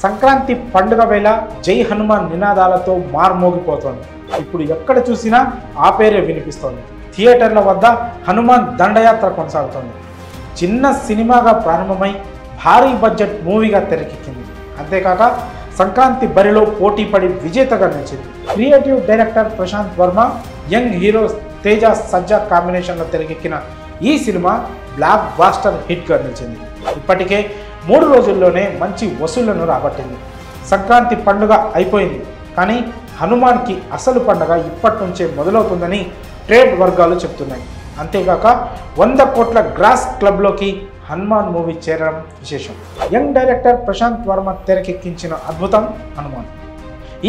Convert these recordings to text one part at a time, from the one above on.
సంక్రాంతి పండుగ వేళ జై హనుమాన్ నినాదాలతో మార్మోగిపోతోంది. ఇప్పుడు ఎక్కడ చూసినా ఆ పేరే వినిపిస్తోంది. థియేటర్ల వద్ద హనుమాన్ దండయాత్ర కొనసాగుతోంది. చిన్న సినిమాగా ప్రారంభమై భారీ బడ్జెట్ మూవీగా తెరకెక్కింది. అంతేకాక సంక్రాంతి బరిలో పోటీపడి విజేతగా నిలిచింది. Creative director Prasanth Varma, young hero Teja Sajja కాంబినేషన్లో తెరకెక్కిన ఈ సినిమా బ్లాక్ బాస్టర్ హిట్గా నిలిచింది. ఇప్పటికే 3 రోజుల్లోనే మంచి వసూళ్లను రాబట్టింది. సంక్రాంతి పండుగ అయిపోయింది, కానీ హనుమాన్కి అసలు పండుగ ఇప్పటి నుంచే మొదలవుతుందని ట్రేడ్ వర్గాలు చెప్తున్నాయి. అంతేకాక 100 కోట్ల గ్రాస్ క్లబ్లోకి హనుమాన్ మూవీ చేరడం విశేషం. యంగ్ డైరెక్టర్ ప్రశాంత్ వర్మ తెరకెక్కించిన అద్భుతం హనుమాన్.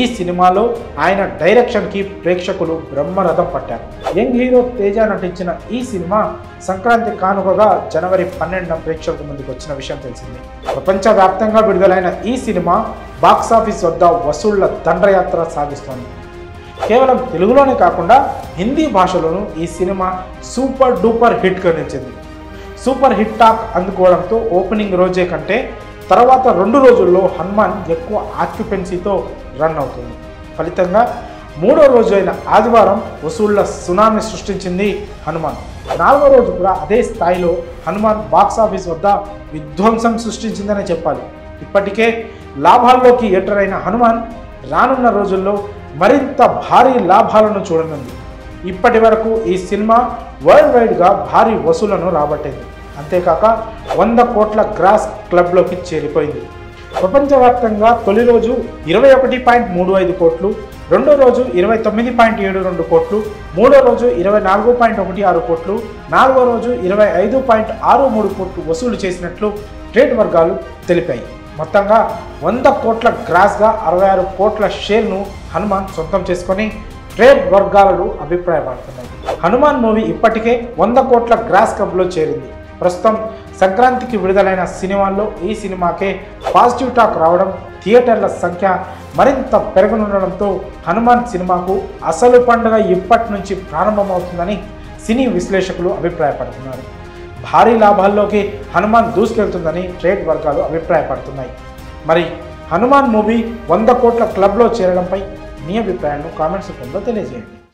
ఈ సినిమాలో ఆయన డైరెక్షన్కి ప్రేక్షకులు బ్రహ్మరథం పట్టారు. యంగ్ హీరో తేజ నటించిన ఈ సినిమా సంక్రాంతి కానుకగా జనవరి 12న ప్రేక్షకుల ముందుకు వచ్చిన విషయం తెలిసింది. ప్రపంచవ్యాప్తంగా విడుదలైన ఈ సినిమా బాక్సాఫీస్ వద్ద వసూళ్ల దండయాత్ర సాగిస్తోంది. కేవలం తెలుగులోనే కాకుండా హిందీ భాషలోనూ ఈ సినిమా సూపర్ డూపర్ హిట్గా నిలిచింది. సూపర్ హిట్ టాక్ అందుకోవడంతో ఓపెనింగ్ రోజే కంటే తర్వాత 2 రోజుల్లో హనుమాన్ ఎక్కువ ఆక్యుపెన్సీతో రన్ అవుతుంది. ఫలితంగా 3వ రోజు అయిన ఆదివారం వసూళ్ల సునామీ సృష్టించింది హనుమాన్. 4వ రోజు కూడా అదే స్థాయిలో హనుమాన్ బాక్సాఫీస్ వద్ద విధ్వంసం సృష్టించిందనే చెప్పాలి. ఇప్పటికే లాభాల్లోకి ఎంటర్ అయిన హనుమాన్ రానున్న రోజుల్లో మరింత భారీ లాభాలను చూడనుంది. ఇప్పటి వరకు ఈ సినిమా వరల్డ్ వైడ్గా భారీ వసూళ్లను రాబట్టింది. అంతేకాక 100 కోట్ల గ్రాస్ క్లబ్లోకి చేరిపోయింది. ప్రపంచవ్యాప్తంగా తొలి రోజు 21.35 కోట్లు, రెండో రోజు 29.72 కోట్లు, మూడో రోజు 24.16 కోట్లు, 4వ రోజు 25.63 కోట్లు వసూలు చేసినట్లు ట్రేడ్ వర్గాలు తెలిపాయి. మొత్తంగా 100 కోట్ల గ్రాస్గా 66 కోట్ల షేర్ను హనుమాన్ సొంతం చేసుకొని ట్రేడ్ వర్గాలు అభిప్రాయపడుతున్నాయి. హనుమాన్ మూవీ ఇప్పటికే 100 కోట్ల గ్రాస్ క్లబ్లో చేరింది. ప్రస్తుతం సంక్రాంతికి విడుదలైన సినిమాల్లో ఈ సినిమాకే పాజిటివ్ టాక్ రావడం, థియేటర్ల సంఖ్య మరింత పెరగనుండడంతో హనుమాన్ సినిమాకు అసలు పండుగ ఇప్పటి నుంచి ప్రారంభమవుతుందని సినీ విశ్లేషకులు అభిప్రాయపడుతున్నారు. భారీ లాభాల్లోకి హనుమాన్ దూసుకెళ్తుందని ట్రేడ్ వర్గాలు అభిప్రాయపడుతున్నాయి. మరి హనుమాన్ మూవీ 100 కోట్ల క్లబ్లో చేరడంపై మీ అభిప్రాయాన్ని కామెంట్స్ రూపంలో తెలియజేయండి.